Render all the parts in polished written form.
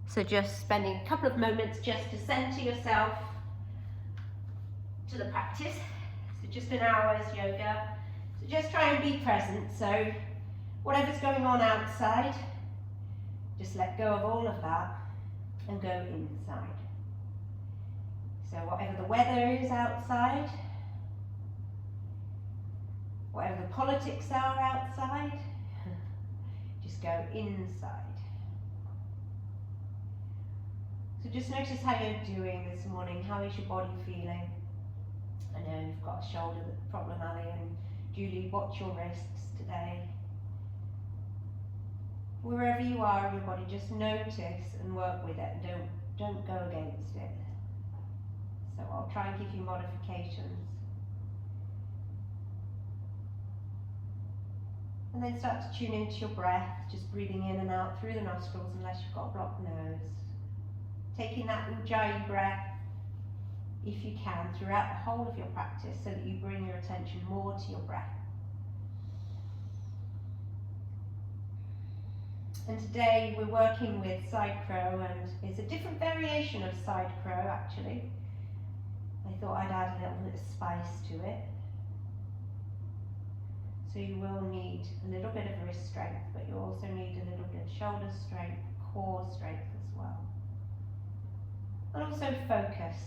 So just spending a couple of moments just to center yourself to the practice. So just an hour's yoga. So just try and be present. So whatever's going on outside, just let go of all of that and go inside. So whatever the weather is outside, whatever the politics are outside, just go inside. So just notice how you're doing this morning. How is your body feeling? I know you've got a shoulder problem, Ali, and Julie, watch your wrists today. Wherever you are in your body, just notice and work with it. Don't go against it. So I'll try and give you modifications. And then start to tune into your breath, just breathing in and out through the nostrils unless you've got a blocked nose. Taking that Ujjayi breath, if you can, throughout the whole of your practice so that you bring your attention more to your breath. And today we're working with side crow, and it's a different variation of side crow actually. I thought I'd add a little bit of spice to it. So you will need a little bit of wrist strength, but you also need a little bit of shoulder strength, core strength as well. And also focus.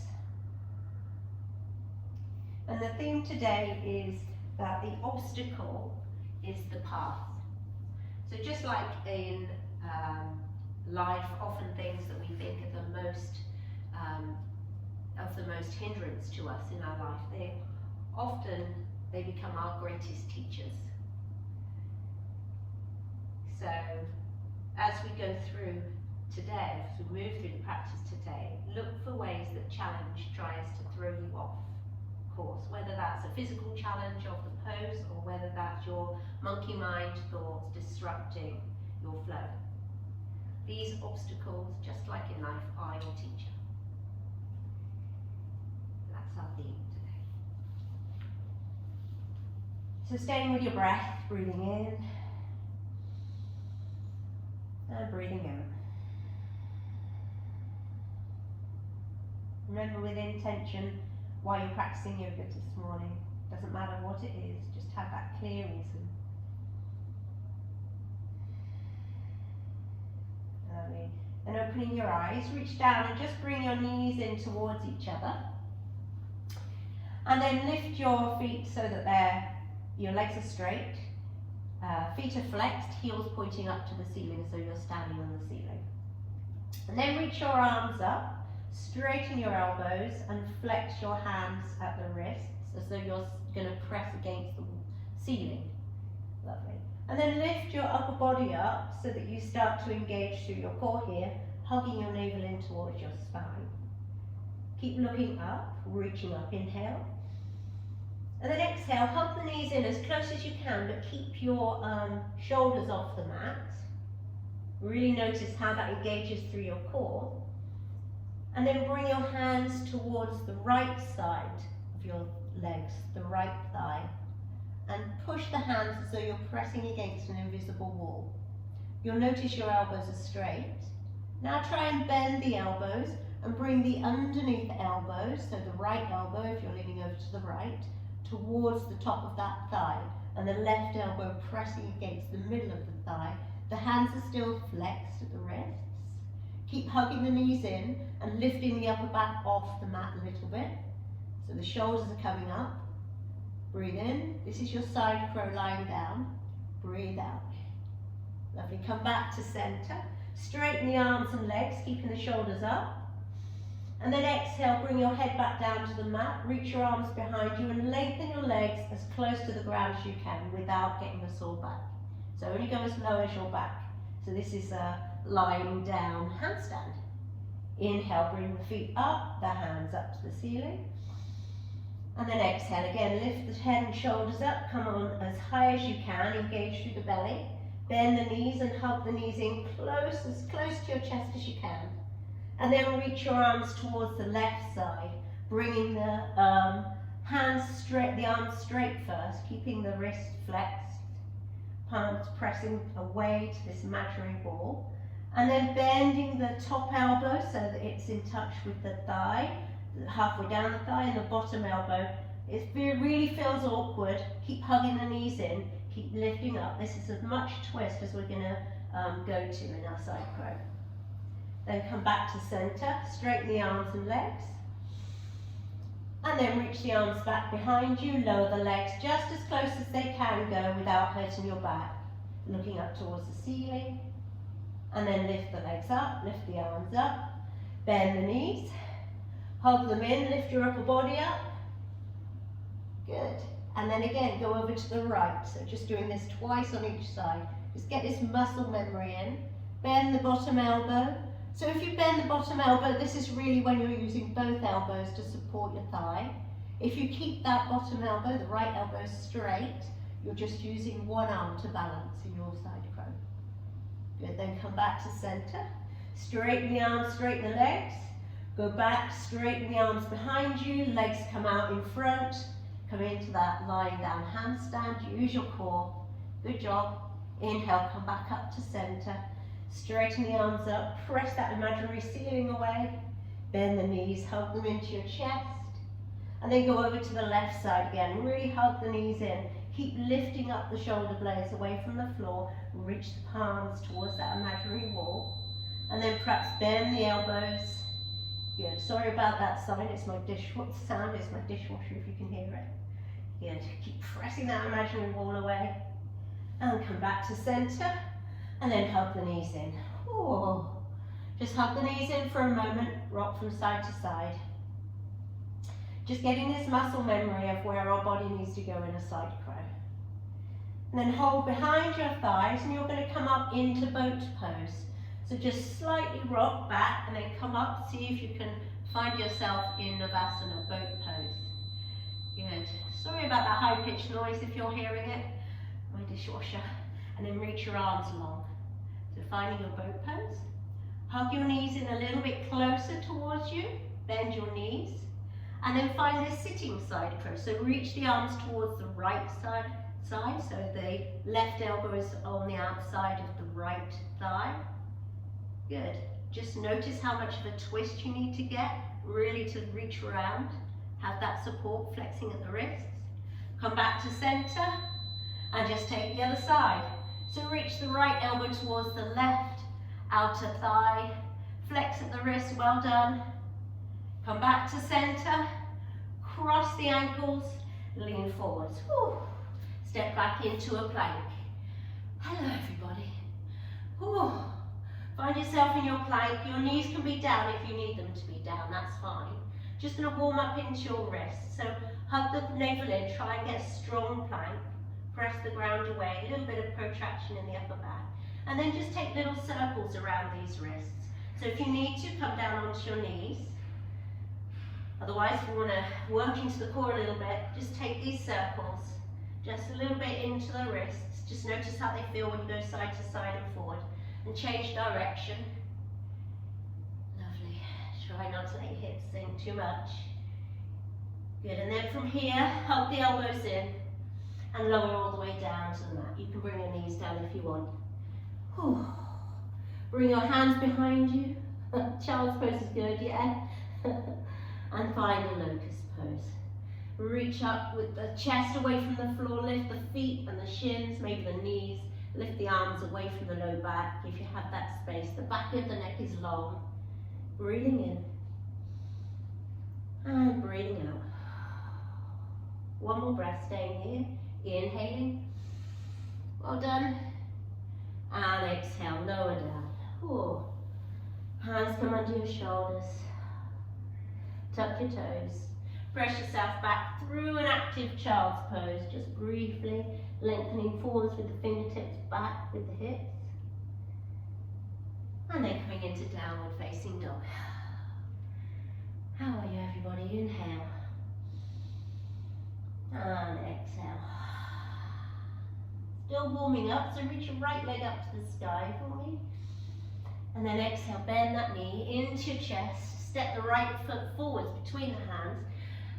And the theme today is that the obstacle is the path. So just like in life, often things that we think are the most hindrance to us in our life, they become our greatest teachers. So as we go through today, as we move through the practice today, look for ways that challenge tries to throw you off course, whether that's a physical challenge of the pose or whether that's your monkey mind thoughts disrupting your flow. These obstacles, just like in life, are your teacher. That's our theme today. So staying with your breath, breathing in and breathing out. Remember, with intention, why you're practicing yoga this morning. Doesn't matter what it is, just have that clear reason. Lovely. And opening your eyes, reach down and just bring your knees in towards each other. And then lift your feet so that your legs are straight. Feet are flexed, heels pointing up to the ceiling, so you're standing on the ceiling. And then reach your arms up. Straighten your elbows and flex your hands at the wrists as though you're going to press against the ceiling. Lovely. And then lift your upper body up so that you start to engage through your core here, hugging your navel in towards your spine. Keep looking up, reaching up. Inhale. And then exhale, hug the knees in as close as you can, but keep your shoulders off the mat. Really notice how that engages through your core. And then bring your hands towards the right side of your legs, the right thigh, and push the hands as though you're pressing against an invisible wall. You'll notice your elbows are straight. Now try and bend the elbows and bring the underneath elbows, so the right elbow, if you're leaning over to the right, towards the top of that thigh, and the left elbow pressing against the middle of the thigh. The hands are still flexed at the wrists. Keep hugging the knees in and lifting the upper back off the mat a little bit. So the shoulders are coming up. Breathe in. This is your side crow lying down. Breathe out. Lovely. Come back to center. Straighten the arms and legs, keeping the shoulders up. And then exhale, bring your head back down to the mat. Reach your arms behind you and lengthen your legs as close to the ground as you can without getting the sore back. So only go as low as your back. So this is a lying down handstand. Inhale, bring the feet up, the hands up to the ceiling. And then exhale again, lift the head and shoulders up, come on as high as you can, engage through the belly. Bend the knees and hug the knees in as close to your chest as you can. And then reach your arms towards the left side, bringing the hands straight, the arms straight first, keeping the wrist flexed, palms pressing away to this imaginary ball. And then bending the top elbow so that it's in touch with the thigh, halfway down the thigh, and the bottom elbow. It really feels awkward. Keep hugging the knees in, keep lifting up. This is as much twist as we're going to go to in our side crow. Then come back to center, straighten the arms and legs. And then reach the arms back behind you, lower the legs just as close as they can go without hurting your back. Looking up towards the ceiling. And then lift the legs up, lift the arms up, bend the knees, hug them in, lift your upper body up. Good. And then again, go over to the right. So just doing this twice on each side. Just get this muscle memory in. Bend the bottom elbow. So if you bend the bottom elbow, this is really when you're using both elbows to support your thigh. If you keep that bottom elbow, the right elbow straight, you're just using one arm to balance in your side crow. Good, then come back to center. Straighten the arms, straighten the legs. Go back, straighten the arms behind you, legs come out in front. Come into that lying down handstand, use your core. Good job. Inhale, come back up to center. Straighten the arms up, press that imaginary ceiling away. Bend the knees, hug them into your chest. And then go over to the left side again. Really hug the knees in. Keep lifting up the shoulder blades away from the floor. Reach the palms towards that imaginary wall. And then perhaps bend the elbows. Good. Sorry about that sound. It's my sound. It's my dishwasher if you can hear it. Good. Keep pressing that imaginary wall away. And come back to center. And then hug the knees in. Ooh. Just hug the knees in for a moment. Rock from side to side. Just getting this muscle memory of where our body needs to go in a side crow. And then hold behind your thighs and you're going to come up into boat pose. So just slightly rock back and then come up. See if you can find yourself in Navasana, boat pose. Good. Sorry about that high-pitched noise if you're hearing it. My dishwasher. And then reach your arms long. So finding your boat pose. Hug your knees in a little bit closer towards you. Bend your knees. And then find this sitting side crow. So reach the arms towards the right side. So the left elbow is on the outside of the right thigh. Good. Just notice how much of a twist you need to get, really to reach around. Have that support, flexing at the wrists. Come back to center and just take the other side. So reach the right elbow towards the left, outer thigh. Flex at the wrist, well done. Come back to center, cross the ankles, lean forwards. Whew. Step back into a plank. Hello everybody. Whew. Find yourself in your plank. Your knees can be down if you need them to be down, that's fine. Just going to warm up into your wrists. So hug the navel in, try and get a strong plank. Press the ground away, a little bit of protraction in the upper back. And then just take little circles around these wrists. So if you need to, come down onto your knees. Otherwise, if you want to work into the core a little bit, just take these circles, just a little bit into the wrists. Just notice how they feel when you go side to side and forward. And change direction. Lovely. Try not to let your hips sink too much. Good, and then from here, hug the elbows in and lower all the way down to the mat. You can bring your knees down if you want. Whew. Bring your hands behind you. Child's pose is good, yeah? And find a locust pose. Reach up with the chest away from the floor, lift the feet and the shins, maybe the knees. Lift the arms away from the low back if you have that space. The back of the neck is long. Breathing in. And breathing out. One more breath, staying here. Inhaling. Well done. And exhale, lower down. Ooh. Hands come under your shoulders. Tuck your toes. Press yourself back through an active child's pose, just briefly lengthening forwards with the fingertips, back with the hips. And then coming into downward facing dog. How are you everybody? Inhale. And exhale. Still warming up, so reach your right leg up to the sky for me. And then exhale, bend that knee into your chest, step the right foot forwards between the hands,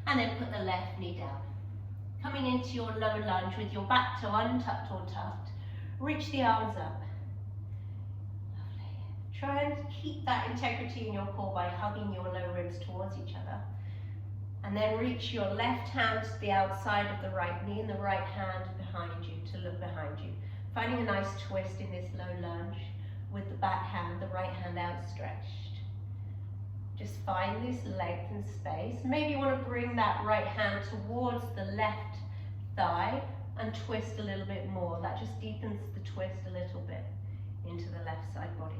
and then put the left knee down. Coming into your low lunge with your back toe untucked or tucked. Reach the arms up. Lovely. Try and keep that integrity in your core by hugging your low ribs towards each other. And then reach your left hand to the outside of the right knee and the right hand behind you to look behind you. Finding a nice twist in this low lunge with the back hand, the right hand outstretched. Just find this length and space. Maybe you want to bring that right hand towards the left thigh and twist a little bit more. That just deepens the twist a little bit into the left side body.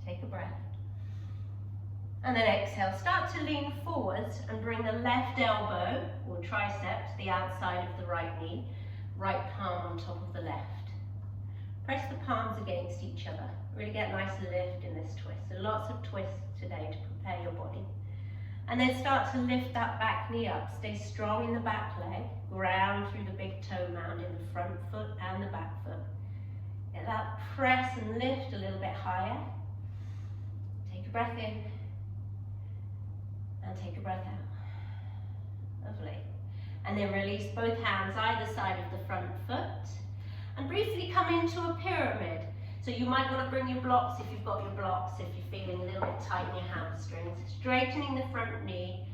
Take a breath. And then exhale, start to lean forwards and bring the left elbow or tricep to the outside of the right knee, right palm on top of the left. Press the palms against each other. Really get a nice lift in this twist. So lots of twists today to prepare your body. And then start to lift that back knee up. Stay strong in the back leg. Ground through the big toe mound in the front foot and the back foot. Get that press and lift a little bit higher. Take a breath in. And take a breath out. Lovely. And then release both hands either side of the front foot. And briefly come into a pyramid. So you might want to bring your blocks if you've got your blocks, if you're feeling a little bit tight in your hamstrings. Straightening the front knee.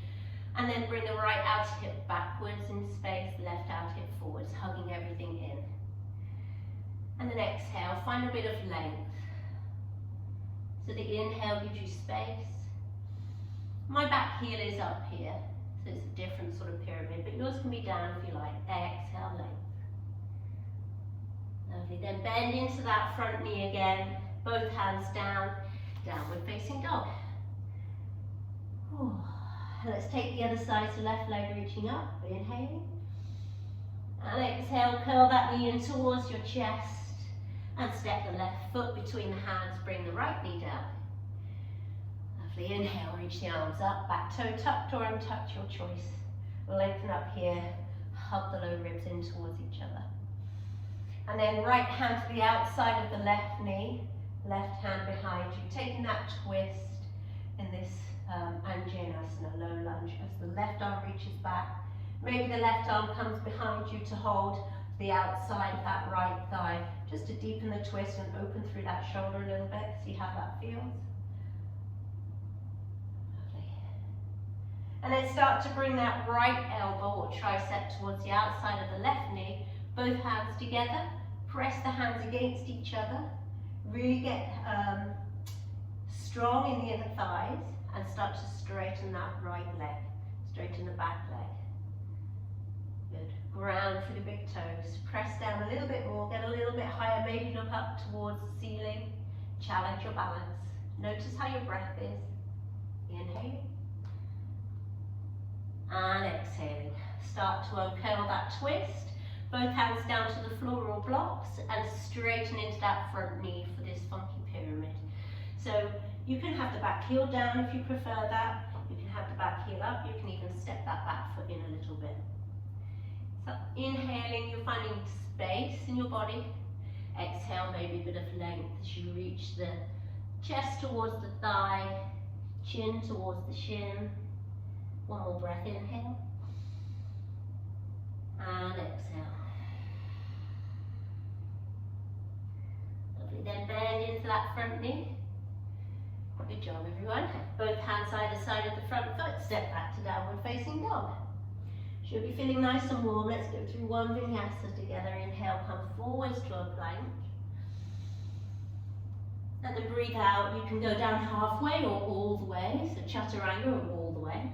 And then bring the right outer hip backwards in space, left outer hip forwards, hugging everything in. And then exhale, find a bit of length. So the inhale gives you space. My back heel is up here, so it's a different sort of pyramid, but yours can be down if you like. Exhale, length. Lovely, then bend into that front knee again, both hands down, downward facing dog. Ooh. Let's take the other side, so left leg reaching up, inhaling. And exhale, curl that knee in towards your chest, and step the left foot between the hands, bring the right knee down. Lovely, inhale, reach the arms up, back toe tucked or untucked, your choice. Lengthen up here, hug the low ribs in towards each other. And then right hand to the outside of the left knee, left hand behind you, taking that twist in this Anjaneyasana, low lunge, as the left arm reaches back. Maybe the left arm comes behind you to hold the outside of that right thigh, just to deepen the twist and open through that shoulder a little bit. See how that feels. And then start to bring that right elbow or tricep towards the outside of the left knee. Both hands together. Press the hands against each other. Really get strong in the inner thighs and start to straighten that right leg. Straighten the back leg. Good. Ground through the big toes. Press down a little bit more. Get a little bit higher. Maybe look up towards the ceiling. Challenge your balance. Notice how your breath is. Inhale. And exhaling. Start to uncurl that twist. Both hands down to the floor or blocks and straighten into that front knee for this funky pyramid. So you can have the back heel down if you prefer that. You can have the back heel up. You can even step that back foot in a little bit. So inhaling, you're finding space in your body. Exhale, maybe a bit of length as you reach the chest towards the thigh, chin towards the shin. One more breath, inhale. And exhale. Lovely, then bend into that front knee. Good job, everyone. Both hands either side of the front foot, step back to downward facing dog. Should be feeling nice and warm. Let's go through one vinyasa together. Inhale, come forwards to a plank. And then breathe out. You can go down halfway or all the way. So chaturanga or all the way.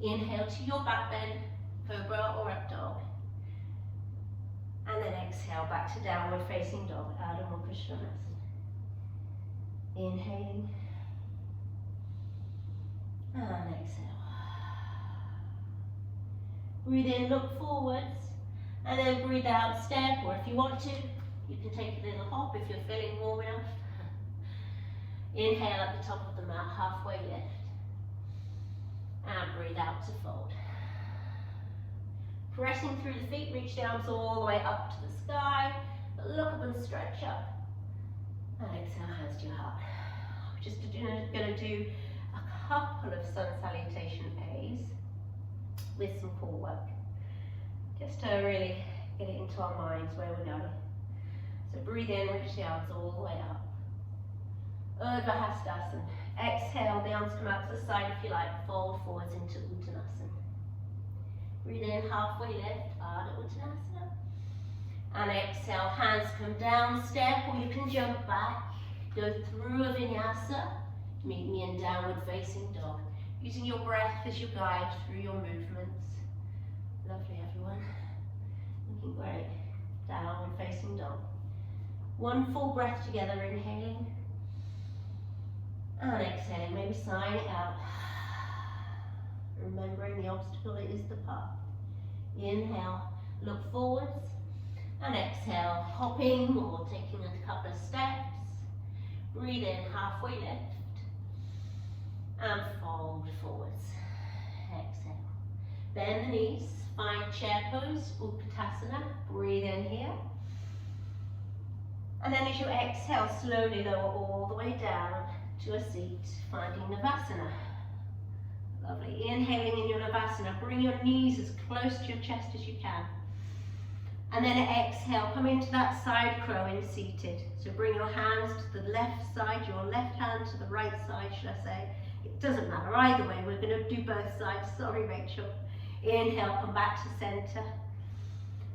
Inhale to your back bend, cobra or up dog. And then exhale back to downward facing dog, Ardha Mukha Svanasana. Inhaling. And exhale. Breathe in, look forwards, and then breathe out, step, or if you want to, you can take a little hop if you're feeling warm enough. Inhale at the top of the mat, halfway lift. And breathe out to fold. Pressing through the feet, reach the arms all the way up to the sky. Look up and stretch up. And exhale, hands to your heart. We're just going to do a couple of sun salutation A's with some core work. Just to really get it into our minds where we're going. So breathe in, reach the arms all the way up. Urdhva Hastasana. Exhale, the arms come out to the side if you like, fold forwards into Uttanasana. Breathe in, halfway lift, Ardha Uttanasana. And exhale, hands come down, step, or you can jump back. Go through a vinyasa. Meet me in downward facing dog. Using your breath as your guide through your movements. Lovely, everyone. Looking great. Downward facing dog. One full breath together, inhaling. And exhaling, maybe sighing it out. Remembering the obstacle is the path. Inhale, look forwards. And exhale, hopping or taking a couple of steps. Breathe in, halfway lift. And fold forwards. Exhale. Bend the knees, find chair pose, Utkatasana. Breathe in here. And then as you exhale, slowly lower all the way down to a seat, finding Navasana. Lovely. Inhaling in your Navasana, bring your knees as close to your chest as you can. And then exhale, come into that side crow in seated. So bring your hands to the left side, your left hand to the right side, should I say. It doesn't matter either way, we're going to do both sides. Sorry, Rachel. Inhale, come back to center.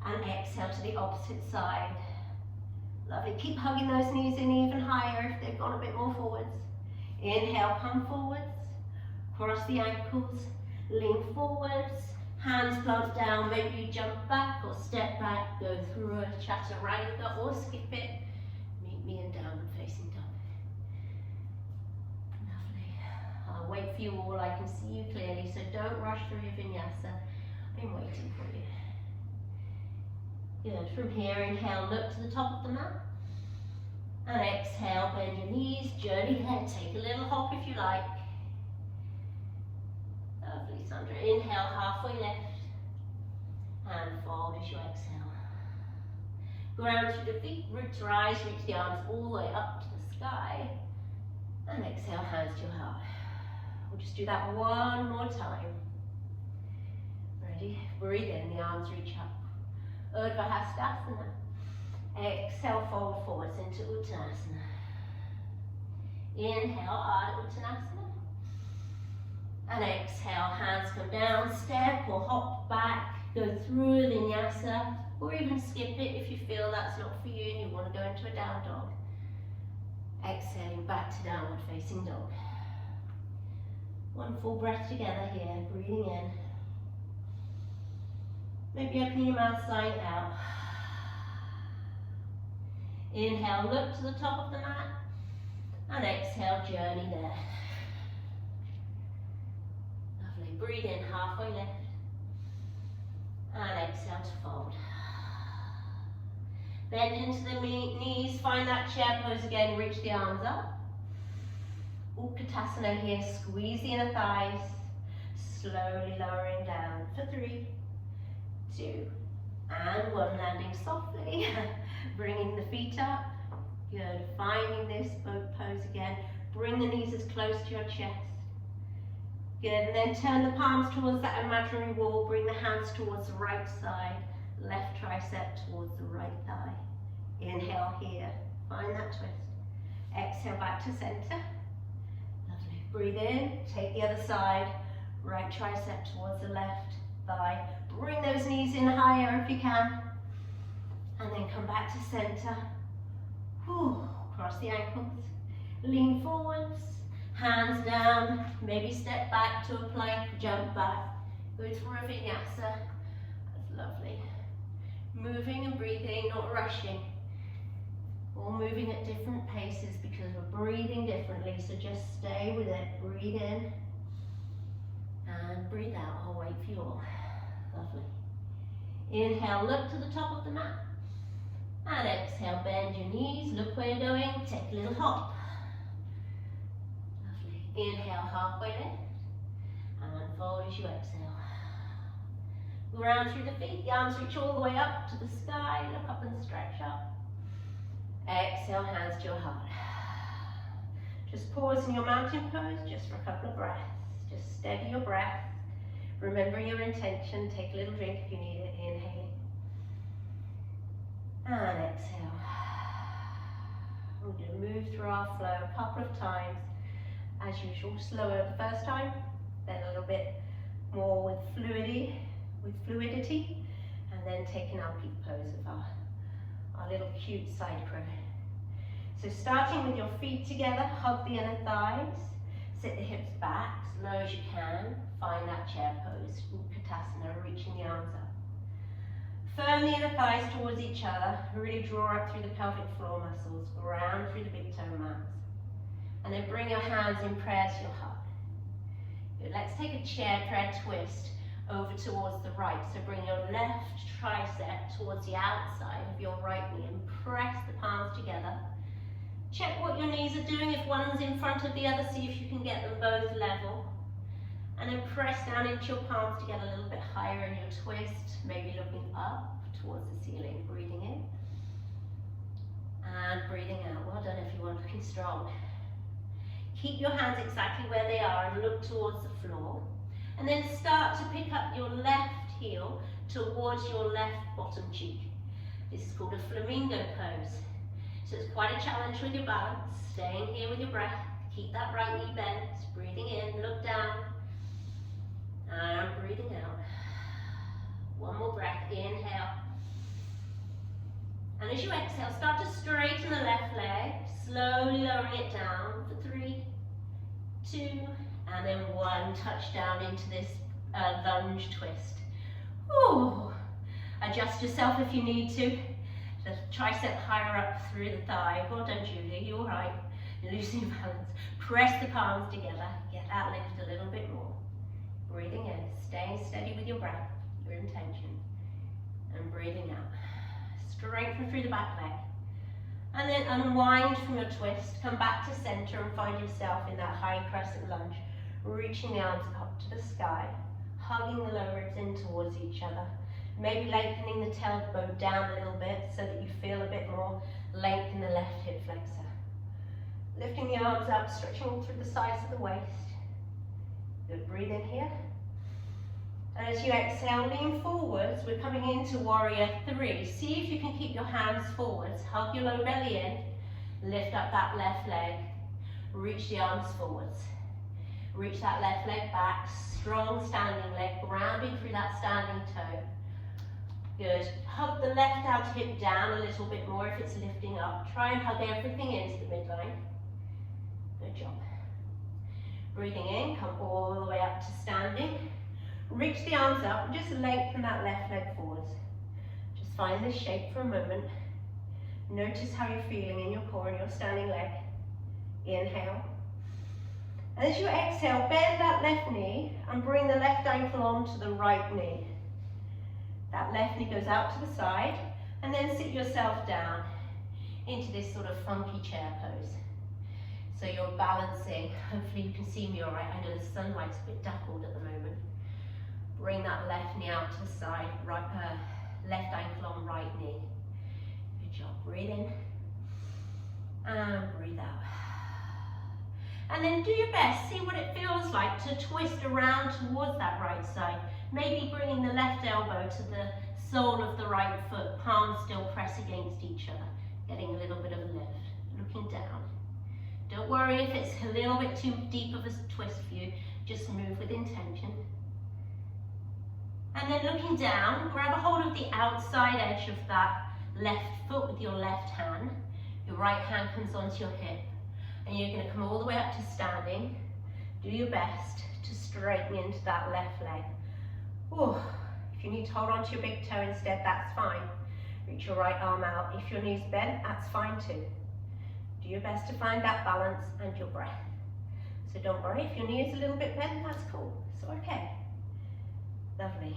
And exhale to the opposite side. Lovely. Keep hugging those knees in even higher if they've gone a bit more forwards. Inhale, come forwards. Cross the ankles. Lean forwards. Hands plant down, maybe you jump back or step back, go through a chaturanga or skip it. Meet me in downward facing dog. Lovely. I'll wait for you all, I can see you clearly, so don't rush through your vinyasa. I'm waiting for you. Good, from here, inhale, look to the top of the mat. And exhale, bend your knees, journey there, take a little hop if you like. Lovely, Sandra. Inhale, halfway lift. And fold as you exhale. Ground through the feet, root to rise, reach the arms all the way up to the sky. And exhale, hands to your heart. We'll just do that one more time. Ready? Breathe in, the arms reach up. Urdhva Hastasana. Exhale, fold forwards into Uttanasana. Inhale, Ardha Uttanasana. And exhale, hands come down, step or hop back, go through a vinyasa, or even skip it if you feel that's not for you and you want to go into a down dog. Exhaling back to downward facing dog. One full breath together here, breathing in. Maybe opening your mouth, sighing out. Inhale, look to the top of the mat, and exhale, journey there. Breathe in, halfway lift. And exhale to fold. Bend into the knees, find that chair pose again, reach the arms up. Utkatasana here, squeeze the inner thighs. Slowly lowering down for 3, 2, and 1. Landing softly. Bringing the feet up. Good. Finding this boat pose again. Bring the knees as close to your chest. Good, and then turn the palms towards that imaginary wall, bring the hands towards the right side, left tricep towards the right thigh. Inhale here, find that twist. Exhale back to center. Lovely. Breathe in, take the other side, right tricep towards the left thigh. Bring those knees in higher if you can. And then come back to center. Whew. Cross the ankles, lean forwards. Hands down, maybe step back to a plank, jump back, go through a vinyasa. That's lovely. Moving and breathing, not rushing. All moving at different paces because we're breathing differently, so just stay with it. Breathe in and breathe out. I'll wait for you all. Lovely. Inhale, look to the top of the mat. And exhale, bend your knees, look where you're going, take a little hop. Inhale, halfway lift, and fold as you exhale. Ground through the feet, the arms reach all the way up to the sky, look up and stretch up. Exhale, hands to your heart. Just pause in your mountain pose, just for a couple of breaths. Just steady your breath. Remember your intention, take a little drink if you need it, inhaling. And exhale. We're going to move through our flow a couple of times. As usual, slower the first time, then a little bit more with fluidity, and then taking our peak pose of our little cute side crow. So starting with your feet together, hug the inner thighs, sit the hips back, as low as you can, find that chair pose, Utkatasana, reaching the arms up. Firm the inner thighs towards each other, really draw up through the pelvic floor muscles, ground through the big toe mats. And then bring your hands in prayer to your heart. Good. Let's take a chair prayer twist over towards the right. So bring your left tricep towards the outside of your right knee and press the palms together. Check what your knees are doing. If one's in front of the other, see if you can get them both level. And then press down into your palms to get a little bit higher in your twist, maybe looking up towards the ceiling. Breathing in and breathing out. Well done everyone, looking strong. Keep your hands exactly where they are and look towards the floor. And then start to pick up your left heel towards your left bottom cheek. This is called a flamingo pose. So it's quite a challenge with your balance. Staying here with your breath. Keep that right knee bent. Breathing in, look down. And breathing out. One more breath, inhale. And as you exhale, start to straighten the left leg, slowly lowering it down for 3, 2, and then 1. Touch down into this lunge twist. Ooh. Adjust yourself if you need to. The tricep higher up through the thigh. Well done, Julie, you're all right. You're losing balance. Press the palms together. Get that lift a little bit more. Breathing in, staying steady with your breath, your intention, and breathing out. Strengthen through the back leg. And then unwind from your twist, come back to center and find yourself in that high crescent lunge, reaching the arms up to the sky, hugging the lower ribs in towards each other, maybe lengthening the tailbone down a little bit so that you feel a bit more length in the left hip flexor. Lifting the arms up, stretching all through the sides of the waist. Good, breathe in here. And as you exhale, lean forwards. We're coming into warrior 3. See if you can keep your hands forwards. Hug your low belly in. Lift up that left leg. Reach the arms forwards. Reach that left leg back. Strong standing leg, grounding through that standing toe. Good. Hug the left outer hip down a little bit more if it's lifting up. Try and hug everything into the midline. Good job. Breathing in, come all the way up to standing. Reach the arms up and just lengthen that left leg forwards. Just find this shape for a moment. Notice how you're feeling in your core and your standing leg. Inhale. And as you exhale, bend that left knee and bring the left ankle onto the right knee. That left knee goes out to the side and then sit yourself down into this sort of funky chair pose. So you're balancing. Hopefully you can see me all right. I know the sunlight's a bit dappled at the moment. Bring that left knee out to the side, right, left ankle on right knee. Good job. Breathe in and breathe out. And then do your best. See what it feels like to twist around towards that right side. Maybe bringing the left elbow to the sole of the right foot. Palms still press against each other. Getting a little bit of a lift. Looking down. Don't worry if it's a little bit too deep of a twist for you. Just move with intention. And then looking down, grab a hold of the outside edge of that left foot with your left hand. Your right hand comes onto your hip. And you're going to come all the way up to standing. Do your best to straighten into that left leg. Ooh. If you need to hold on to your big toe instead, that's fine. Reach your right arm out. If your knee's bent, that's fine too. Do your best to find that balance and your breath. So don't worry, if your knee is a little bit bent, that's cool. It's okay. Lovely.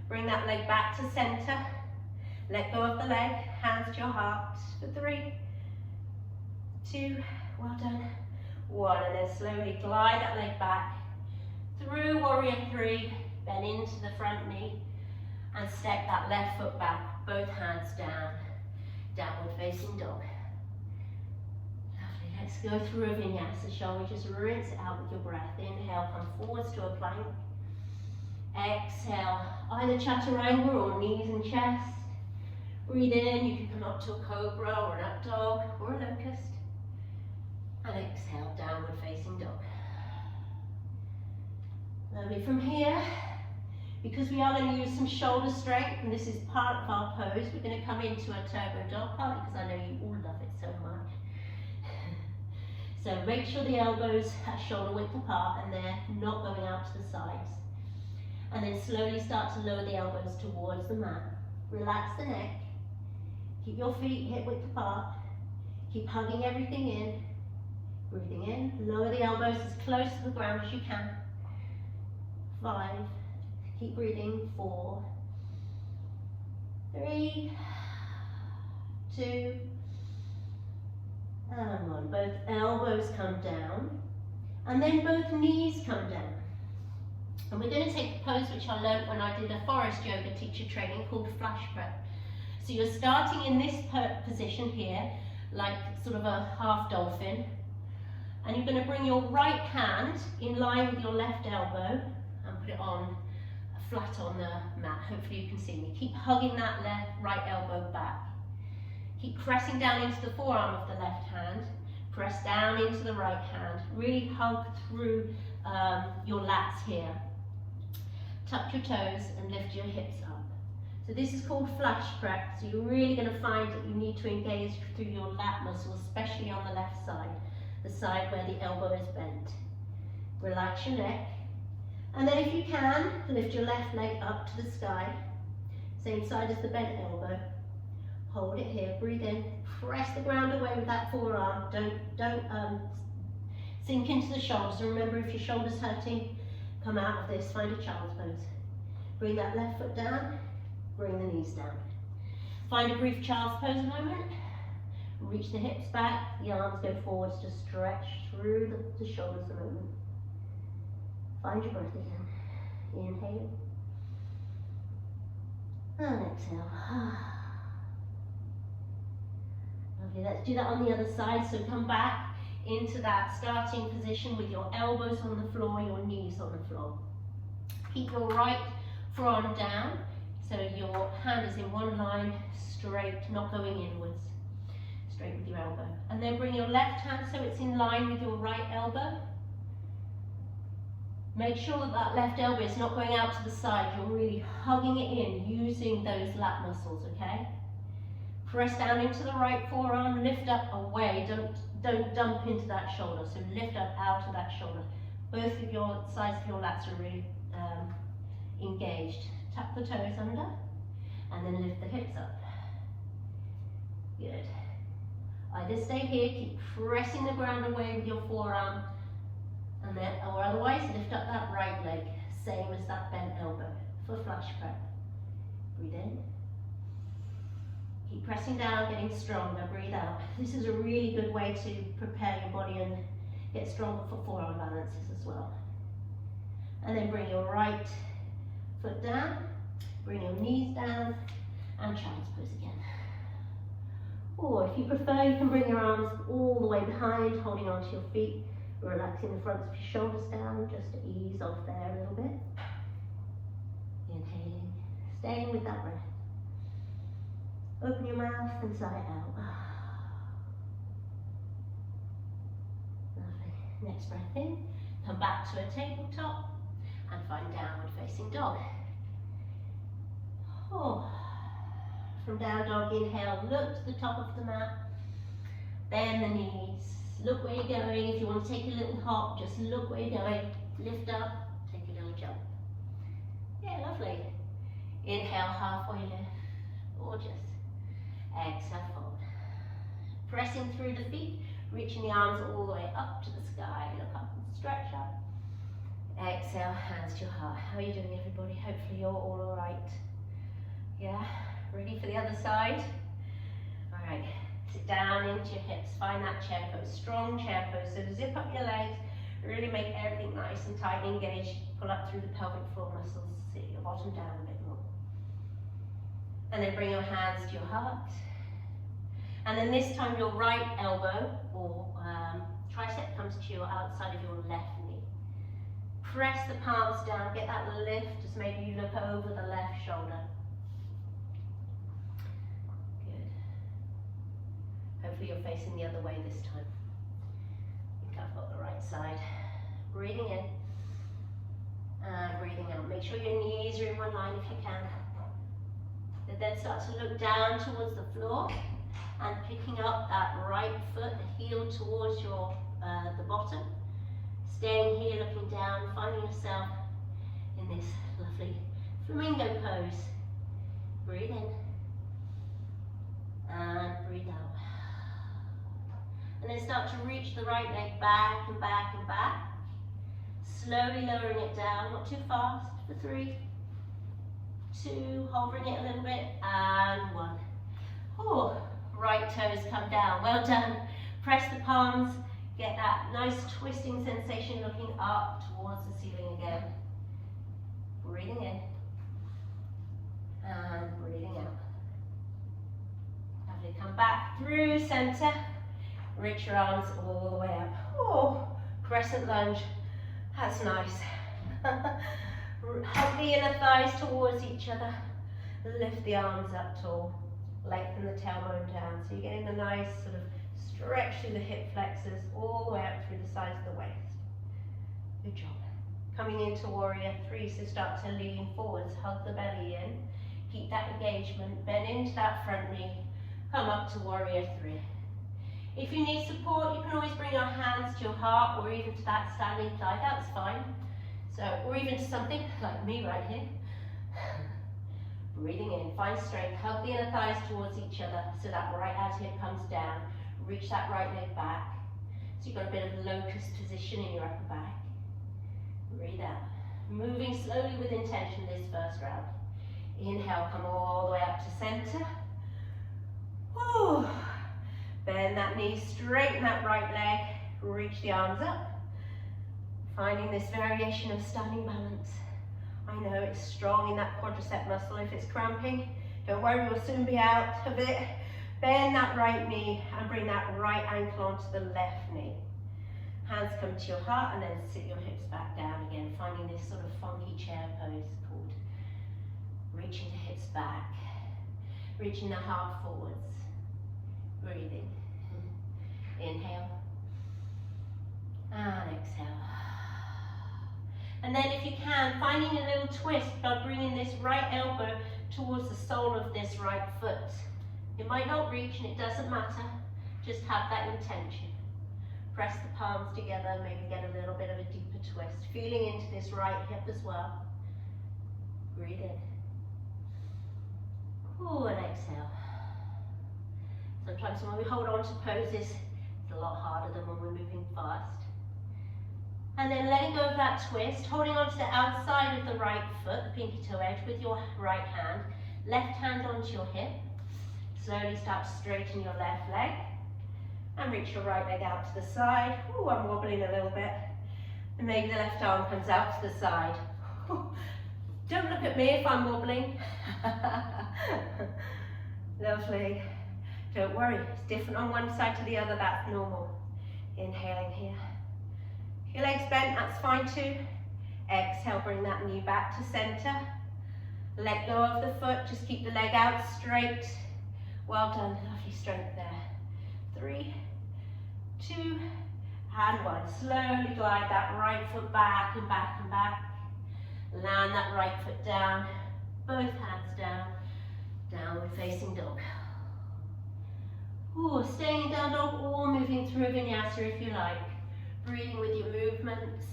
Bring that leg back to center. Let go of the leg, hands to your heart for 3, 2, well done, 1. And then slowly glide that leg back through warrior 3, bend into the front knee and step that left foot back, both hands down, downward facing dog. Lovely, let's go through a vinyasa, shall we? Just rinse it out with your breath. Inhale, come forwards to a plank. Exhale, either chaturanga or knees and chest. Breathe in, you can come up to a cobra or an up dog or a locust. And exhale, downward facing dog. Lovely. From here, because we are going to use some shoulder strength, and this is part of our pose, we're going to come into a turbo dog, partly because I know you all love it so much. So make sure the elbows are shoulder width apart and they're not going out to the sides. And then slowly start to lower the elbows towards the mat. Relax the neck. Keep your feet hip width apart. Keep hugging everything in. Breathing in. Lower the elbows as close to the ground as you can. 5. Keep breathing. 4. 3. 2. And 1. Both elbows come down. And then both knees come down. And we're going to take a pose which I learned when I did a forest yoga teacher training called flash prep. So you're starting in this position here, like sort of a half dolphin. And you're going to bring your right hand in line with your left elbow and put it on flat on the mat. Hopefully you can see me. Keep hugging that right elbow back. Keep pressing down into the forearm of the left hand. Press down into the right hand. Really hug through your lats here. Tuck your toes and lift your hips up. So this is called flash prep. So you're really going to find that you need to engage through your lat muscle, especially on the left side, the side where the elbow is bent. Relax your neck. And then if you can, lift your left leg up to the sky. Same side as the bent elbow. Hold it here, breathe in. Press the ground away with that forearm. Don't sink into the shoulders. And remember, if your shoulder's hurting, come out of this, find a child's pose. Bring that left foot down, bring the knees down. Find a brief child's pose a moment. Reach the hips back, the arms go forwards to stretch through the shoulders a moment. Find your breath again. Inhale. And exhale. Lovely, let's do that on the other side. So come back into that starting position with your elbows on the floor, your knees on the floor. Keep your right forearm down, so your hand is in one line, straight, not going inwards. Straight with your elbow. And then bring your left hand so it's in line with your right elbow. Make sure that that left elbow is not going out to the side. You're really hugging it in, using those lat muscles, okay? Press down into the right forearm, lift up away. Don't dump into that shoulder. So lift up out of that shoulder. Both of your sides of your lats are really engaged. Tuck the toes under and then lift the hips up. Good. Either stay here, keep pressing the ground away with your forearm, and then, or otherwise lift up that right leg, same as that bent elbow for flash prep. Breathe in. Keep pressing down, getting stronger, breathe out. This is a really good way to prepare your body and get stronger for forearm balances as well. And then bring your right foot down, bring your knees down, and child's pose again. Or if you prefer, you can bring your arms all the way behind, holding onto your feet, relaxing the fronts of your shoulders down, just to ease off there a little bit. Inhaling, staying with that breath. Open your mouth and sigh out. Lovely. Next breath in. Come back to a tabletop and find downward facing dog. Oh. From down dog, inhale, look to the top of the mat. Bend the knees. Look where you're going. If you want to take a little hop, just look where you're going. Lift up, take a little jump. Yeah, lovely. Inhale, halfway lift. Gorgeous. Exhale, fold. Pressing through the feet, reaching the arms all the way up to the sky. Look up and stretch up. Exhale, hands to your heart. How are you doing, everybody? Hopefully you're all alright. Yeah, ready for the other side? Alright, sit down into your hips. Find that chair pose, strong chair pose. So zip up your legs, really make everything nice and tight and engaged. Pull up through the pelvic floor muscles. Sit your bottom down a bit more. And then bring your hands to your heart. And then this time your right elbow or tricep comes to your outside of your left knee. Press the palms down, get that lift as maybe you look over the left shoulder. Good. Hopefully you're facing the other way this time. side. Breathing in and breathing out. Make sure your knees are in one line if you can. And then start to look down towards the floor and picking up that right foot, the heel towards your the bottom. Staying here, looking down, finding yourself in this lovely flamingo pose. Breathe in and breathe out. And then start to reach the right leg back and back and back. Slowly lowering it down, not too fast, for 3, 2, hovering it a little bit, and 1. Oh, right toes come down, well done. Press the palms, get that nice twisting sensation looking up towards the ceiling again. Breathing in, and breathing out. Lovely, come back through center, reach your arms all the way up. Oh, crescent lunge. That's nice. Hug the inner thighs towards each other. Lift the arms up tall. Lengthen the tailbone down. So you're getting a nice sort of stretch through the hip flexors all the way up through the sides of the waist. Good job. Coming into warrior 3, so start to lean forwards. Hug the belly in. Keep that engagement. Bend into that front knee. Come up to warrior 3. If you need support, you can always bring your hands to your heart or even to that standing thigh, that's fine. So, or even to something like me right here. Breathing in, find strength, hug the inner thighs towards each other so that right out hip comes down. Reach that right leg back. So you've got a bit of locust position in your upper back. Breathe out. Moving slowly with intention this first round. Inhale, come all the way up to center. Woo. Bend that knee, straighten that right leg, reach the arms up. Finding this variation of standing balance. I know it's strong in that quadricep muscle. If it's cramping, don't worry, we'll soon be out of it. Bend that right knee and bring that right ankle onto the left knee. Hands come to your heart and then sit your hips back down again, finding this sort of funky chair pose called reaching the hips back, reaching the heart forwards. Breathing. Inhale and exhale. And then if you can, finding a little twist by bringing this right elbow towards the sole of this right foot. It might not reach and it doesn't matter, just have that intention. Press the palms together, maybe get a little bit of a deeper twist. Feeling into this right hip as well. Breathe in. Ooh, and exhale. Sometimes when we hold on to poses, it's a lot harder than when we're moving fast. And then letting go of that twist, holding onto the outside of the right foot, the pinky toe edge, with your right hand. Left hand onto your hip. Slowly start to straighten your left leg. And reach your right leg out to the side. Ooh, I'm wobbling a little bit. And maybe the left arm comes out to the side. Ooh, don't look at me if I'm wobbling. Lovely. Don't worry, it's different on one side to the other, that's normal. Inhaling here. Your legs bent, that's fine too. Exhale, bring that knee back to center. Let go of the foot, just keep the leg out straight. Well done, lovely strength there. 3, 2, and 1. Slowly glide that right foot back and back and back. Land that right foot down, both hands down. Downward facing dog. Ooh, staying in down dog or moving through vinyasa if you like. Breathing with your movements.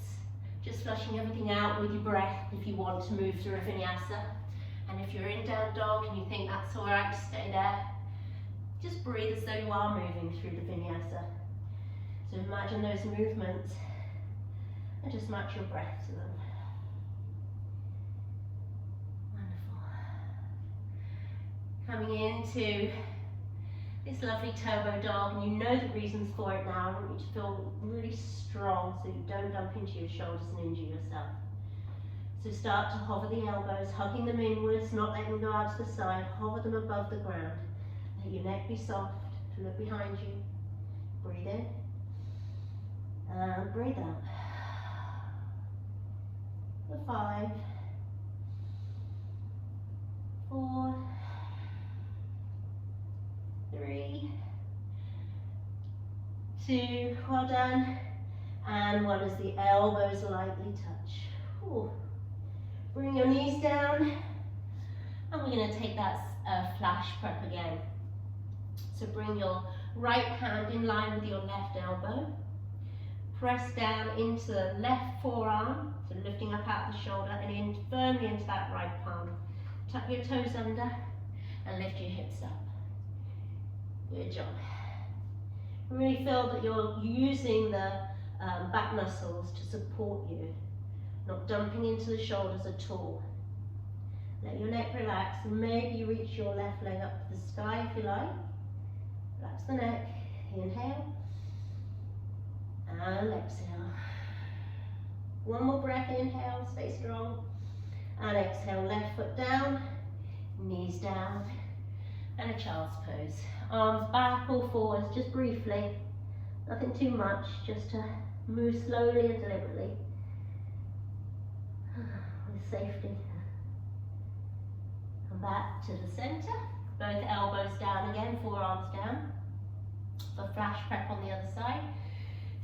Just flushing everything out with your breath if you want to move through a vinyasa. And if you're in down dog and you think that's alright to stay there, just breathe as though you are moving through the vinyasa. So imagine those movements and just match your breath to them. Wonderful. Coming into this lovely turbo dog, and you know the reasons for it now. I want you to feel really strong so you don't dump into your shoulders and injure yourself. So start to hover the elbows, hugging them inwards, not letting them go out to the side. Hover them above the ground. Let your neck be soft. Look behind you. Breathe in. And breathe out. For 5, 4, 3, 2, well done, And one as the elbows lightly touch. Ooh. Bring your knees down, and we're going to take that flash prep again. So bring your right hand in line with your left elbow. Press down into the left forearm, so lifting up out the shoulder and in firmly into that right palm. Tuck your toes under and lift your hips up. Good job. Really feel that you're using the back muscles to support you, not dumping into the shoulders at all. Let your neck relax, and maybe you reach your left leg up to the sky if you like. Relax the neck, inhale, and exhale. One more breath, inhale, stay strong, and exhale, left foot down, knees down, and a child's pose. Arms back or forwards, just briefly, nothing too much, just to move slowly and deliberately, with safety. Come back to the center, both elbows down again, forearms down, for flash prep on the other side.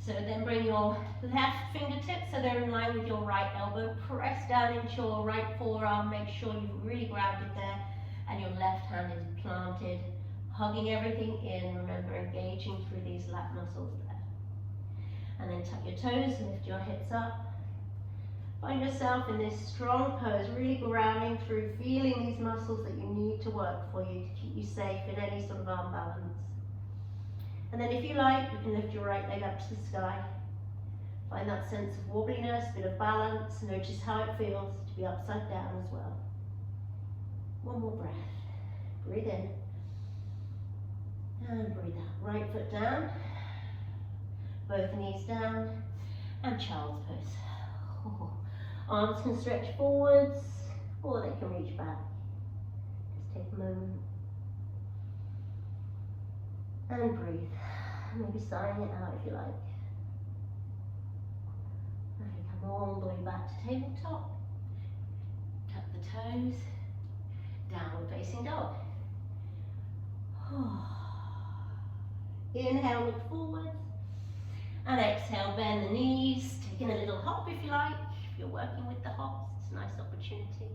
So then bring your left fingertips so they're in line with your right elbow, press down into your right forearm, make sure you've really grounded there, and your left hand is planted, hugging everything in, remember engaging through these lat muscles there. And then tuck your toes, lift your hips up. Find yourself in this strong pose, really grounding through, feeling these muscles that you need to work for you to keep you safe in any sort of arm balance. And then if you like, you can lift your right leg up to the sky. Find that sense of wobbliness, bit of balance. Notice how it feels to be upside down as well. One more breath. Breathe in. And breathe out. Right foot down. Both knees down. And child's pose. Oh. Arms can stretch forwards, or they can reach back. Just take a moment. And breathe. Maybe sighing it out if you like. And come all the way back to tabletop. Tuck the toes. Downward facing dog. Inhale, look forwards. And exhale, bend the knees. Taking a little hop if you like. If you're working with the hops, it's a nice opportunity.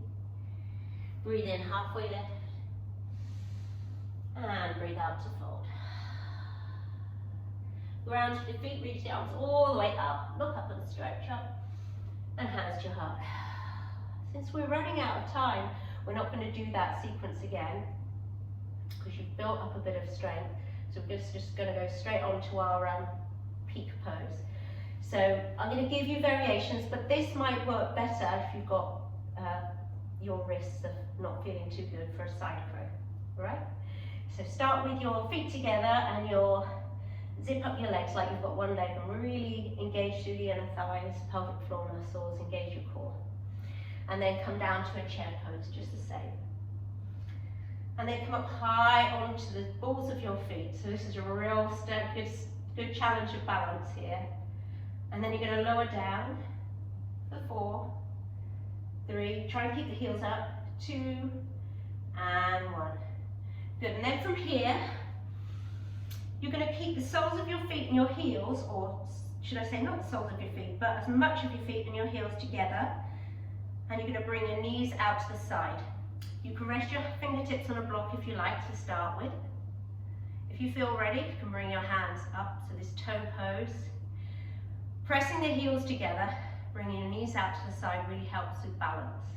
Breathe in, halfway lift. And breathe out to fold. Ground to the feet, reach the arms all the way up. Look up and stretch up. And hands to your heart. Since we're running out of time, we're not going to do that sequence again, because you've built up a bit of strength. So we're just going to go straight on to our peak pose. So I'm going to give you variations, but this might work better if you've got your wrists are not feeling too good for a side crow, right? So start with your feet together and your zip up your legs like you've got one leg and really engage through the inner thighs, pelvic floor muscles, engage your core. And then come down to a chair pose, just the same. And then come up high onto the balls of your feet. So this is a real good challenge of balance here. And then you're going to lower down for 4, 3, try and keep the heels up, 2, and 1. Good, and then from here, you're going to keep the soles of your feet and your heels, or should I say not the soles of your feet, but as much of your feet and your heels together. And you're going to bring your knees out to the side. You can rest your fingertips on a block if you like to start with. If you feel ready, you can bring your hands up to this toe pose. Pressing the heels together, bringing your knees out to the side really helps with balance.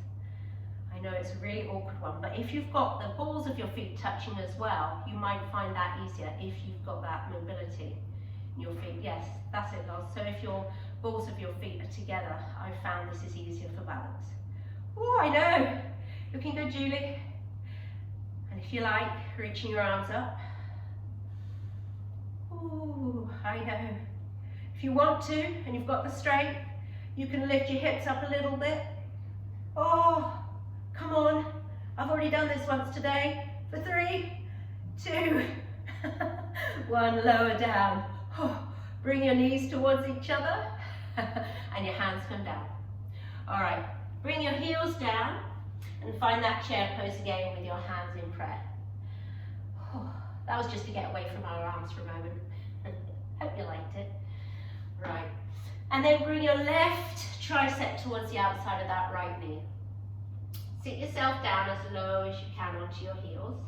I know it's a really awkward one, but if you've got the balls of your feet touching as well, you might find that easier if you've got that mobility in your feet. Yes, that's it, girls. So if your balls of your feet are together, I've found this is easier for balance. Oh, I know. Looking good, Julie. And if you like, reaching your arms up. Oh, I know. If you want to, and you've got the strength, you can lift your hips up a little bit. Oh, come on. I've already done this once today. For 3, 2, 1, lower down. Oh, bring your knees towards each other and your hands come down. All right, bring your heels down and find that chair pose again with your hands in prayer. Oh, that was just to get away from our arms for a moment. Hope you liked it. Right, And then bring your left tricep towards the outside of that right knee. Sit yourself down as low as you can onto your heels.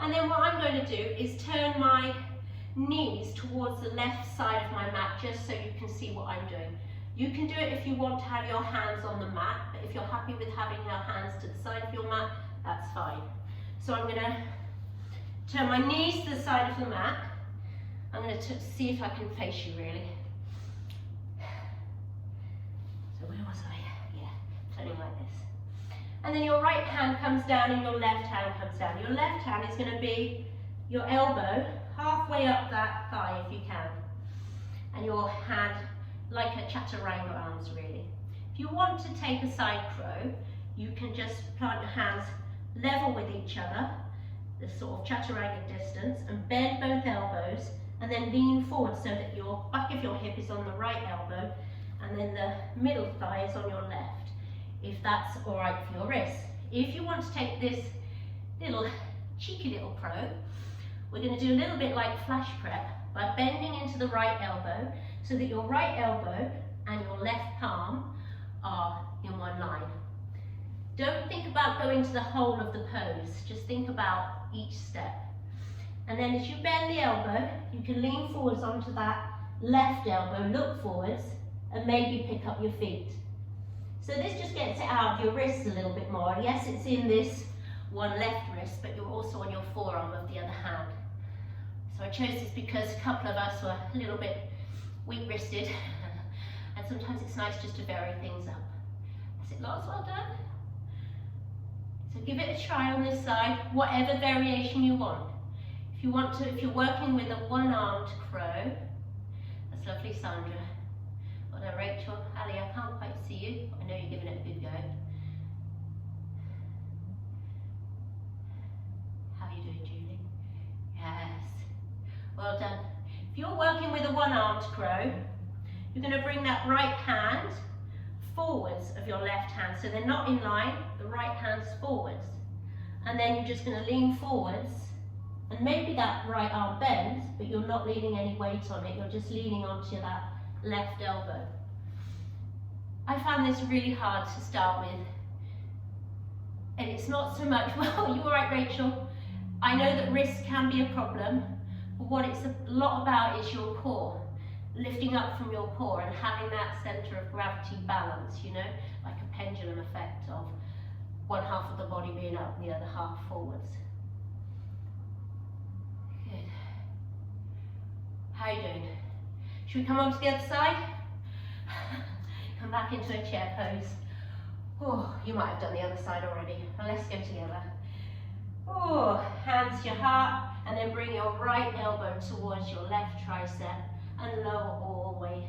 And then what I'm going to do is turn my knees towards the left side of my mat, just so you can see what I'm doing. You can do it if you want to have your hands on the mat, but if you're happy with having your hands to the side of your mat, that's fine. So I'm going to turn my knees to the side of the mat. I'm going to see if I can face you really. So where was I? Yeah, turning like this. And then your right hand comes down and your left hand comes down. Your left hand is going to be your elbow halfway up that thigh if you can. And your hand like a chaturanga arms really. If you want to take a side crow, you can just plant your hands level with each other, the sort of chaturanga distance, and bend both elbows and then lean forward so that your back of your hip is on the right elbow and then the middle thigh is on your left, if that's all right for your wrists. If you want to take this little cheeky little crow, we're going to do a little bit like flash prep by bending into the right elbow so that your right elbow and your left palm are in one line. Don't think about going to the whole of the pose, just think about each step. And then as you bend the elbow, you can lean forwards onto that left elbow, look forwards, and maybe pick up your feet. So this just gets it out of your wrists a little bit more. Yes, it's in this one left wrist, but you're also on your forearm of the other hand. So I chose this because a couple of us were a little bit weak-wristed, and sometimes it's nice just to vary things up. Is it lots? Well done. So give it a try on this side, whatever variation you want. If you want to, if you're working with a one-armed crow, that's lovely, Sandra. Well done, Rachel. Ali, I can't quite see you. I know you're giving it a good go. How are you doing, Julie? Yes. Well done. If you're working with a one-armed crow, you're going to bring that right hand forwards of your left hand, so they're not in line, the right hand's forwards. And then you're just going to lean forwards, and maybe that right arm bends, but you're not leaning any weight on it, you're just leaning onto that left elbow. I found this really hard to start with, and it's not so much, well, you're right, Rachel, I know that wrists can be a problem, but what it's a lot about is your core, lifting up from your core and having that centre of gravity balance, you know, like a pendulum effect of one half of the body being up and the other half forwards. Good. How are you doing? Should we come on to the other side? Come back into a chair pose. Oh, you might have done the other side already. Well, let's go together. Oh, hands to your heart, and then bring your right elbow towards your left tricep and lower all the way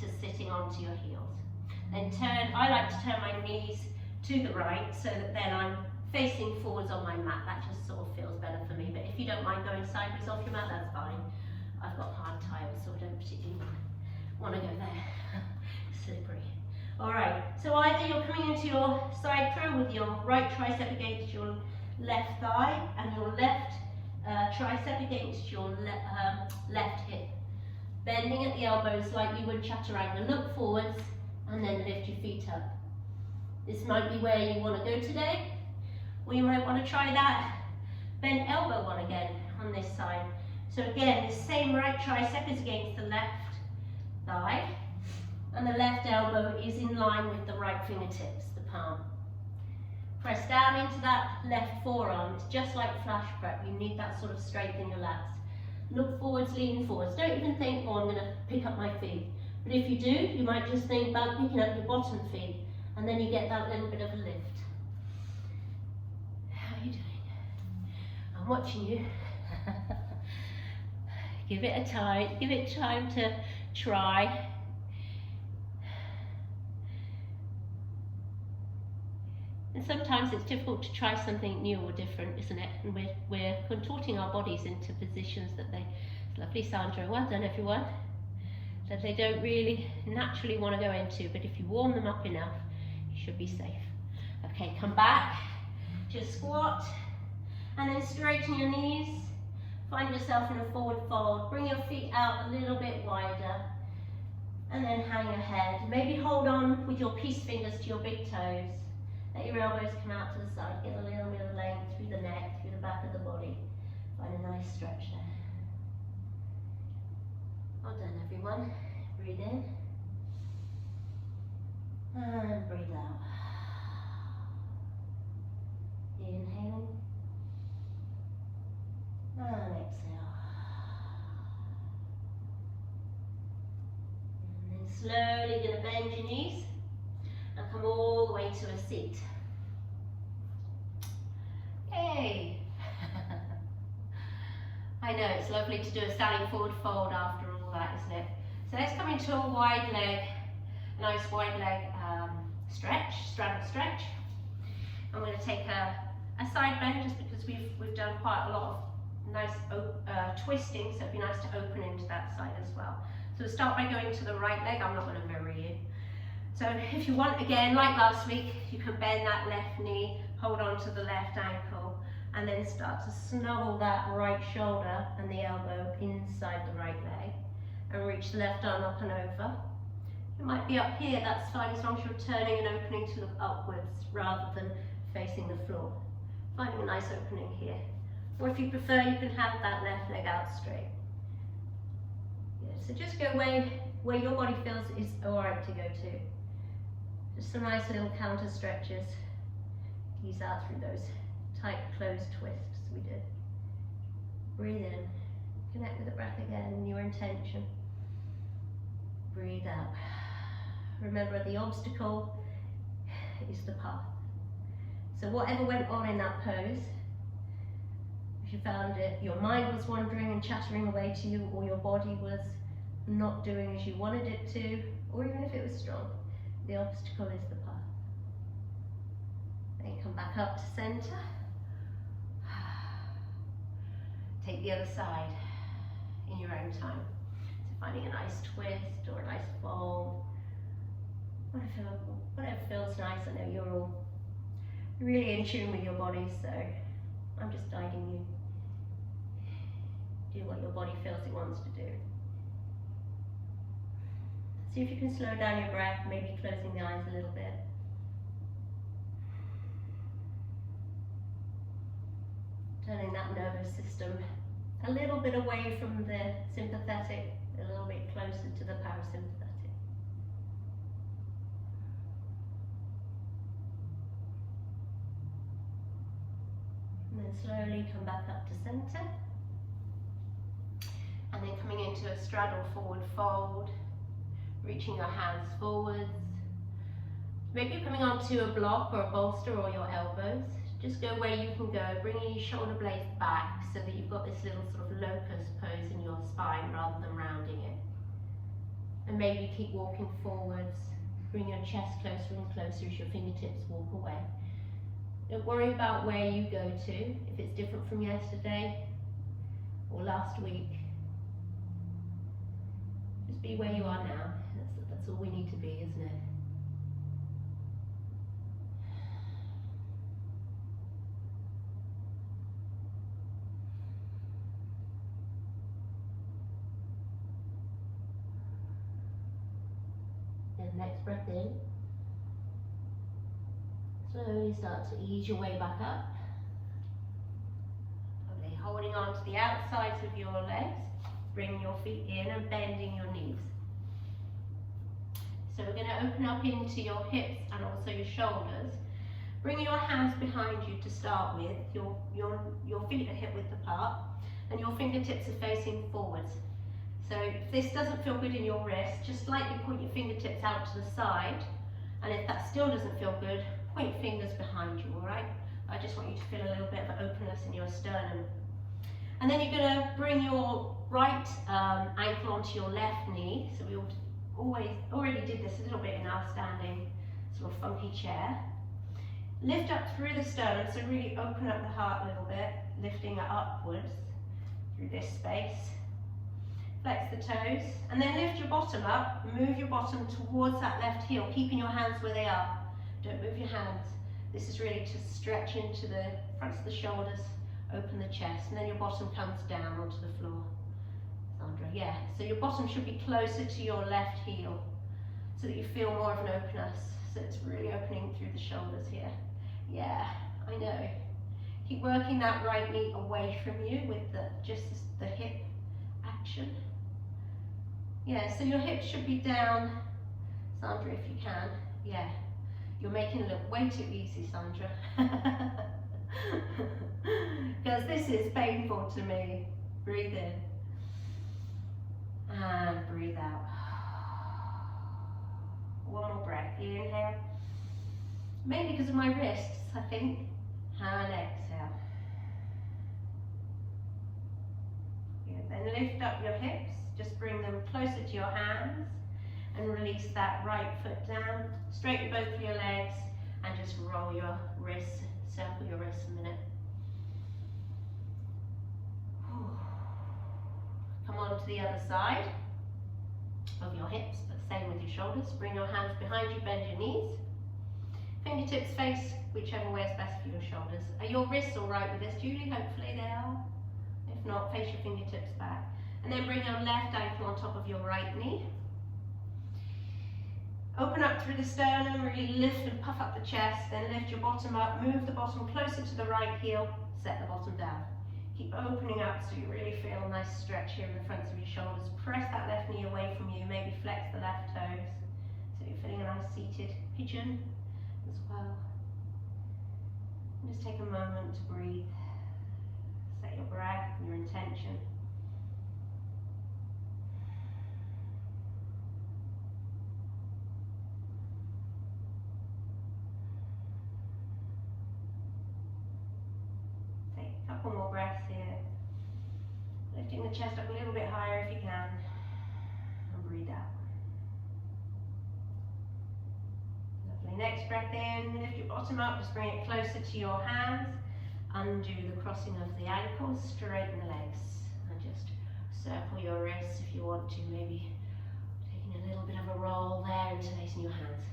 to sitting onto your heels. Then turn, I like to turn my knees to the right so that then I'm facing forwards on my mat. That just sort of feels better for me, but if you don't mind going sideways off your mat, that's fine. I've got hard tiles, so I don't particularly want to go there. Slippery. Alright, so either you're coming into your side crow with your right tricep against your left thigh and your left tricep against your left hip. Bending at the elbows like you would chaturanga. Look forwards and then lift your feet up. This might be where you want to go today, or you might want to try that bent elbow one again on this side. So again, the same right tricep is against the left thigh, and the left elbow is in line with the right fingertips, the palm. Press down into that left forearm. It's just like flash prep. You need that sort of strength in your lats. Look forwards, lean forwards. Don't even think, oh, I'm going to pick up my feet. But if you do, you might just think about picking up your bottom feet, and then you get that little bit of a lift. How are you doing? I'm watching you. Give it a time. Give it time to try. And sometimes it's difficult to try something new or different, isn't it? And we're contorting our bodies into positions that they, lovely Sandra, well done everyone, that they don't really naturally want to go into, but if you warm them up enough, you should be safe. Okay, come back, just squat, and then straighten your knees, find yourself in a forward fold, bring your feet out a little bit wider, And then hang your head. Maybe hold on with your peace fingers to your big toes. Let your elbows come out to the side. Get a little bit of length through the neck, through the back of the body. Find a nice stretch there. Well done, everyone. Breathe in. And breathe out. Inhaling. And exhale. And then slowly going to bend your knees and come all the way to a seat. Yay! I know, it's lovely to do a standing forward fold after all that, isn't it? So let's come into a wide leg, a nice wide leg stretch, straddle stretch. I'm going to take a side bend just because we've done quite a lot of nice twisting, so it'd be nice to open into that side as well. So we'll start by going to the right leg. I'm not going to mirror you. So if you want, again, like last week, you can bend that left knee, hold on to the left ankle, and then start to snuggle that right shoulder and the elbow inside the right leg, and reach the left arm up and over. It might be up here, that's fine, as long as you're turning and opening to look upwards rather than facing the floor. Finding a nice opening here. Or if you prefer, you can have that left leg out straight. Yeah, so just go where your body feels is alright to go to. Just some nice little counter stretches. Ease out through those tight closed twists we did. Breathe in. Connect with the breath again and your intention. Breathe out. Remember, the obstacle is the path. So whatever went on in that pose, if you found it, your mind was wandering and chattering away to you, or your body was not doing as you wanted it to, or even if it was strong, the obstacle is the path. Then come back up to center. Take the other side in your own time. So finding a nice twist or a nice fold. Whatever feels nice. I know you're all really in tune with your body, so I'm just guiding you. Do what your body feels it wants to do. See if you can slow down your breath, maybe closing the eyes a little bit. Turning that nervous system a little bit away from the sympathetic, a little bit closer to the parasympathetic. And then slowly come back up to center. And then coming into a straddle forward fold, reaching your hands forwards. Maybe you're coming onto a block or a bolster or your elbows. Just go where you can go, bringing your shoulder blades back so that you've got this little sort of locust pose in your spine rather than rounding it. And maybe keep walking forwards, bring your chest closer and closer as your fingertips walk away. Don't worry about where you go to, if it's different from yesterday or last week. Just be where you are now. That's all we need to be, isn't it? And next breath in. Slowly start to ease your way back up. Okay, holding on to the outsides of your legs. Bring your feet in and bending your knees. So we're going to open up into your hips and also your shoulders. Bring your hands behind you to start with. Your feet are hip width apart and your fingertips are facing forwards. So if this doesn't feel good in your wrist, just slightly point your fingertips out to the side. And if that still doesn't feel good, point your fingers behind you, all right? I just want you to feel a little bit of an openness in your sternum. And then you're going to bring your right ankle onto your left knee. So we already did this a little bit in our standing sort of funky chair. Lift up through the sternum, so really open up the heart a little bit, lifting it upwards through this space. Flex the toes, and then lift your bottom up, move your bottom towards that left heel, keeping your hands where they are. Don't move your hands. This is really to stretch into the fronts of the shoulders, open the chest, and then your bottom comes down onto the floor. Sandra, yeah. So your bottom should be closer to your left heel so that you feel more of an openness. So it's really opening through the shoulders here. Yeah, I know. Keep working that right knee away from you with just the hip action. Yeah, so your hips should be down, Sandra, if you can. Yeah, you're making it look way too easy, Sandra. Because this is painful to me. Breathe in. And breathe out. One more breath. Inhale. Mainly because of my wrists, I think. And exhale. Good. Then lift up your hips. Just bring them closer to your hands. And release that right foot down. Straighten both of your legs. And just roll your wrists. Circle your wrists a minute. Come on to the other side of your hips, but same with your shoulders. Bring your hands behind you, bend your knees. Fingertips face whichever way is best for your shoulders. Are your wrists all right with this, Julie? Hopefully they are. If not, face your fingertips back. And then bring your left ankle on top of your right knee. Open up through the sternum, really lift and puff up the chest, then lift your bottom up, move the bottom closer to the right heel, set the bottom down. Keep opening up so you really feel a nice stretch here in the fronts of your shoulders. Press that left knee away from you, maybe flex the left toes. So you're feeling a nice seated pigeon as well. And just take a moment to breathe. Set your breath and your intention. Take a couple more breaths here. Lifting the chest up a little bit higher if you can. And breathe out. Lovely. Next breath in, lift your bottom up, just bring it closer to your hands. Undo the crossing of the ankles, straighten the legs. And just circle your wrists if you want to, maybe taking a little bit of a roll there into placing your hands.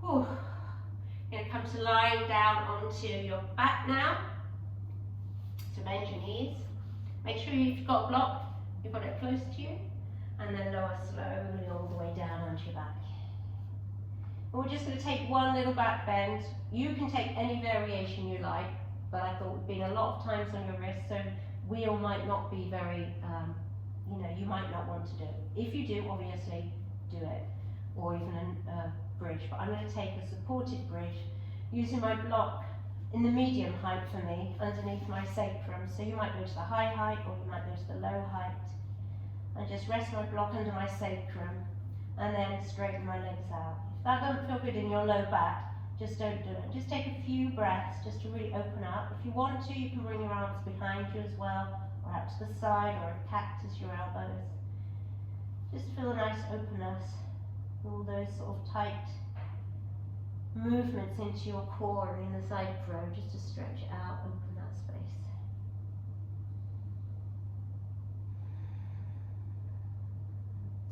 Whew. You're going to come to lying down onto your back now. So bend your knees. Make sure you've got a block, you've got it close to you, and then lower slowly all the way down onto your back. And we're just going to take one little back bend. You can take any variation you like, but I thought we've been a lot of times on your wrist, so wheel might not be very, you might not want to do it. If you do, obviously, do it, or even a bridge. But I'm going to take a supported bridge using my block in the medium height for me, underneath my sacrum. So you might go to the high height or you might go to the low height. And just rest my block under my sacrum and then straighten my legs out. If that doesn't feel good in your low back, just don't do it. Just take a few breaths just to really open up. If you want to, you can bring your arms behind you as well, or out to the side, or a cactus your elbows. Just feel a nice openness, all those sort of tight movements into your core and in the side throat, just to stretch it out, open that space.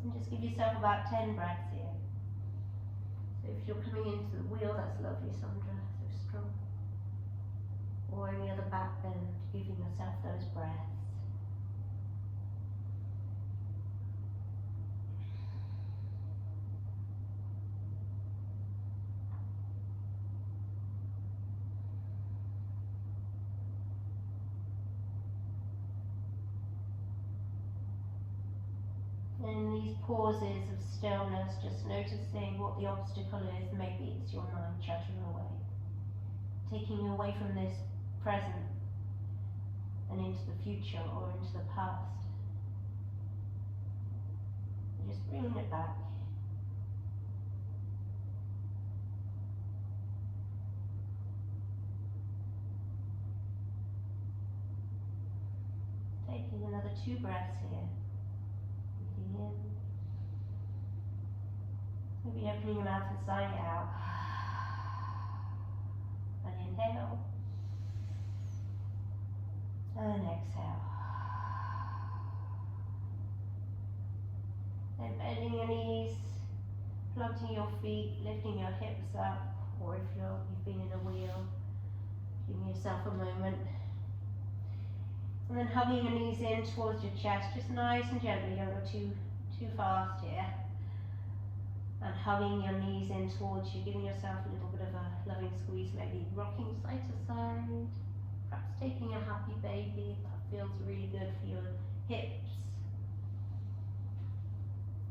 And just give yourself about 10 breaths here. So if you're coming into the wheel, that's lovely, Sandra, so strong. Or any other back bend, giving yourself those breaths. In these pauses of stillness, just noticing what the obstacle is. Maybe it's your mind chattering away, taking you away from this present and into the future or into the past. And just bringing it back. Taking another 2 breaths here. In. Maybe opening your mouth and sighing it out. And inhale. And exhale. Then bending your knees, planting your feet, lifting your hips up, or if you've been in a wheel, giving yourself a moment. And then hugging your knees in towards your chest, just nice and gently, don't go too fast here. And hugging your knees in towards you, giving yourself a little bit of a loving squeeze, maybe rocking side to side, perhaps taking a happy baby if that feels really good for your hips.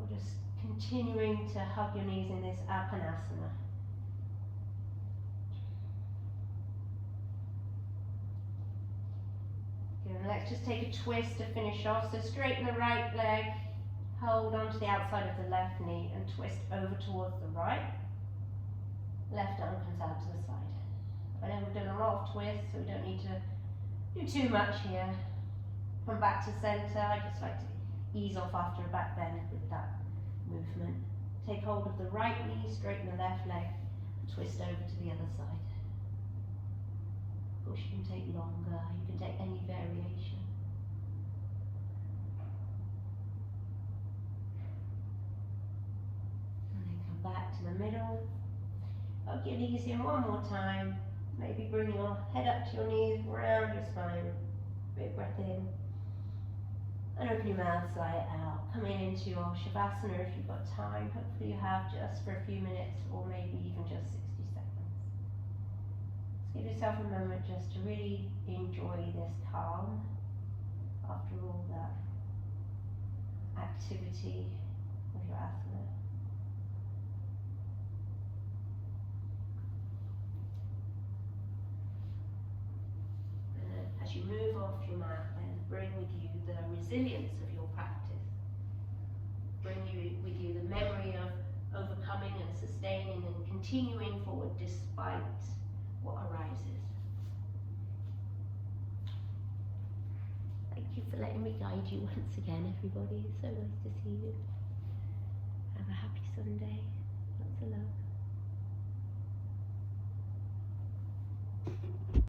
Or just continuing to hug your knees in this Apanasana. Good, and let's just take a twist to finish off. So straighten the right leg, hold on to the outside of the left knee and twist over towards the right. Left arm comes out to the side. I know we've done a lot of twists, so we don't need to do too much here. Come back to center. I just like to ease off after a back bend with that movement. Take hold of the right knee, straighten the left leg, twist over to the other side. Of course, you can take longer, you can take any variation. And then come back to the middle. Hug your knees in one more time. Maybe bring your head up to your knees, round your spine. Big breath in. And open your mouth, sigh it out. Coming into your Shavasana if you've got time. Hopefully you have just for a few minutes or maybe even just 60 seconds. Just give yourself a moment just to really enjoy this calm after all that activity with your asana. And as you move off your mat, then bring with you the resilience of your practice. Bring with you the memory of overcoming and sustaining and continuing forward despite what arises. Thank you for letting me guide you once again, everybody. It's so nice to see you.